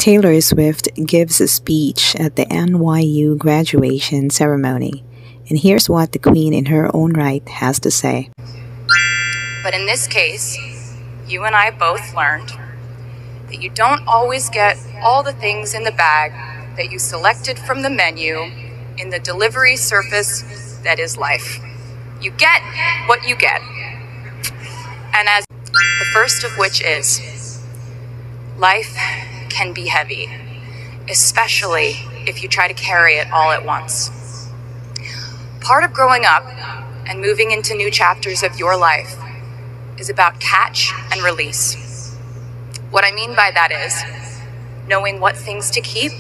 Taylor Swift gives a speech at the NYU graduation ceremony, and here's what the Queen in her own right has to say. But in this case, you and I both learned that you don't always get all the things in the bag that you selected from the menu in the delivery service that is life. You get what you get. And as the first of which is, life can be heavy, especially if you try to carry it all at once. Part of growing up and moving into new chapters of your life is about catch and release. What I mean by that is knowing what things to keep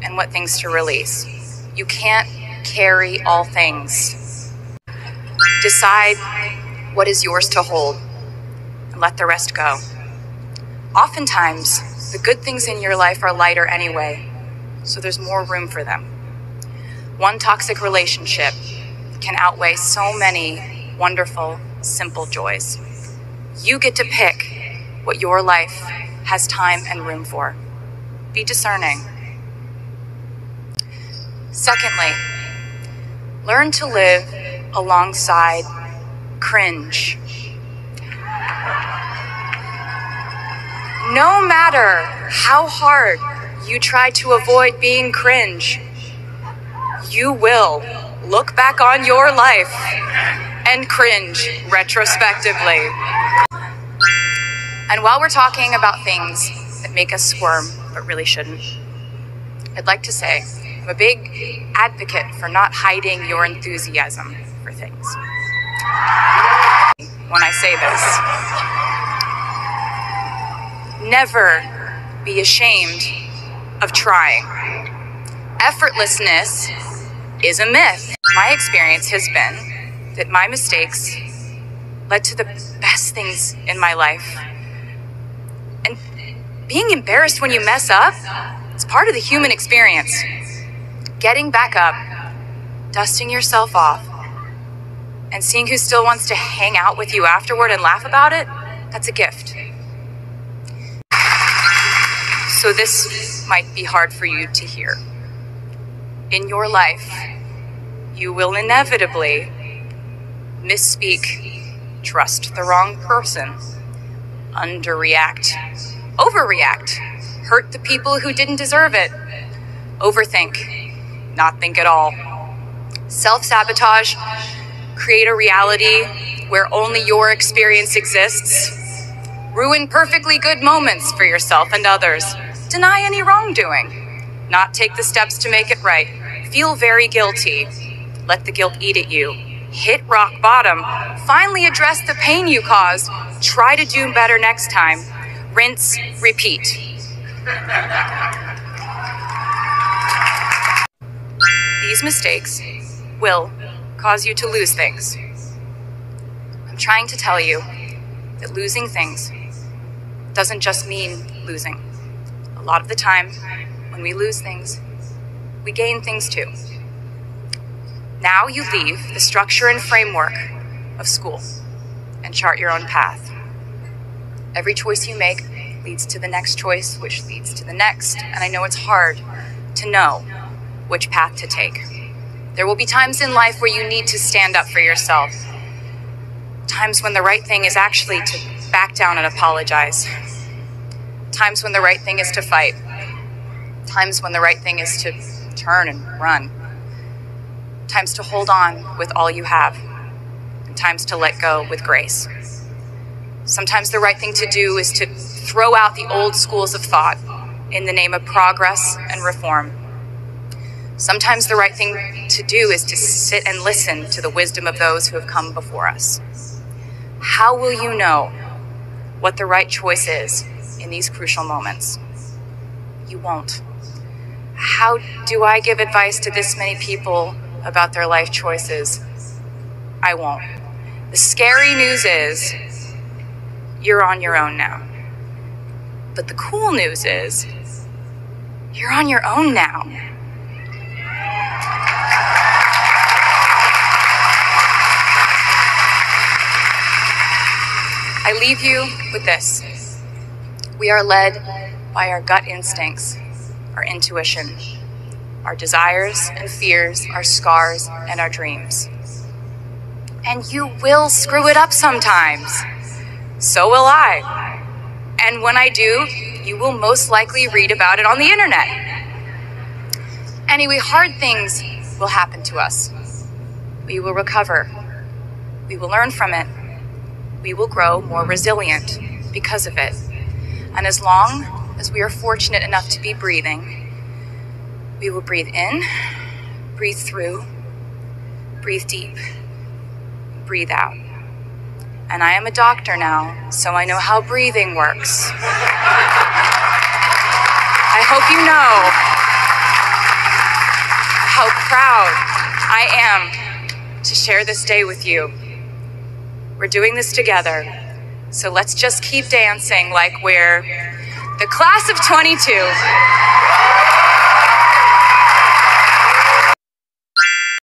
and what things to release. You can't carry all things. Decide what is yours to hold and let the rest go. Oftentimes, the good things in your life are lighter anyway, so there's more room for them. One toxic relationship can outweigh so many wonderful, simple joys. You get to pick what your life has time and room for. Be discerning. Secondly, learn to live alongside cringe. No matter how hard you try to avoid being cringe, you will look back on your life and cringe retrospectively. And while we're talking about things that make us squirm but really shouldn't, I'd like to say I'm a big advocate for not hiding your enthusiasm for things. When I say this, never be ashamed of trying. Effortlessness is a myth. My experience has been that my mistakes led to the best things in my life. And being embarrassed when you mess up, it's part of the human experience. Getting back up, dusting yourself off, and seeing who still wants to hang out with you afterward and laugh about it, that's a gift. So this might be hard for you to hear. In your life, you will inevitably misspeak, trust the wrong person, underreact, overreact, hurt the people who didn't deserve it, overthink, not think at all, self-sabotage, create a reality where only your experience exists, ruin perfectly good moments for yourself and others, deny any wrongdoing, not take the steps to make it right, feel very guilty, let the guilt eat at you, hit rock bottom, finally address the pain you caused, try to do better next time, rinse, repeat. These mistakes will cause you to lose things. I'm trying to tell you that losing things doesn't just mean losing. A lot of the time, when we lose things, we gain things too. Now you leave the structure and framework of school and chart your own path. Every choice you make leads to the next choice, which leads to the next, and I know it's hard to know which path to take. There will be times in life where you need to stand up for yourself. Times when the right thing is actually to back down and apologize. Times when the right thing is to fight. Times when the right thing is to turn and run. Times to hold on with all you have. And times to let go with grace. Sometimes the right thing to do is to throw out the old schools of thought in the name of progress and reform. Sometimes the right thing to do is to sit and listen to the wisdom of those who have come before us. How will you know what the right choice is in these crucial moments? You won't. How do I give advice to this many people about their life choices? I won't. The scary news is you're on your own now. But the cool news is you're on your own now. I leave you with this. We are led by our gut instincts, our intuition, our desires and fears, our scars and our dreams. And you will screw it up sometimes. So will I. And when I do, you will most likely read about it on the internet. Anyway, hard things will happen to us. We will recover. We will learn from it. We will grow more resilient because of it. And as long as we are fortunate enough to be breathing, we will breathe in, breathe through, breathe deep, breathe out. And I am a doctor now, so I know how breathing works. I hope you know how proud I am to share this day with you. We're doing this together, so let's just keep dancing like we're the class of 22.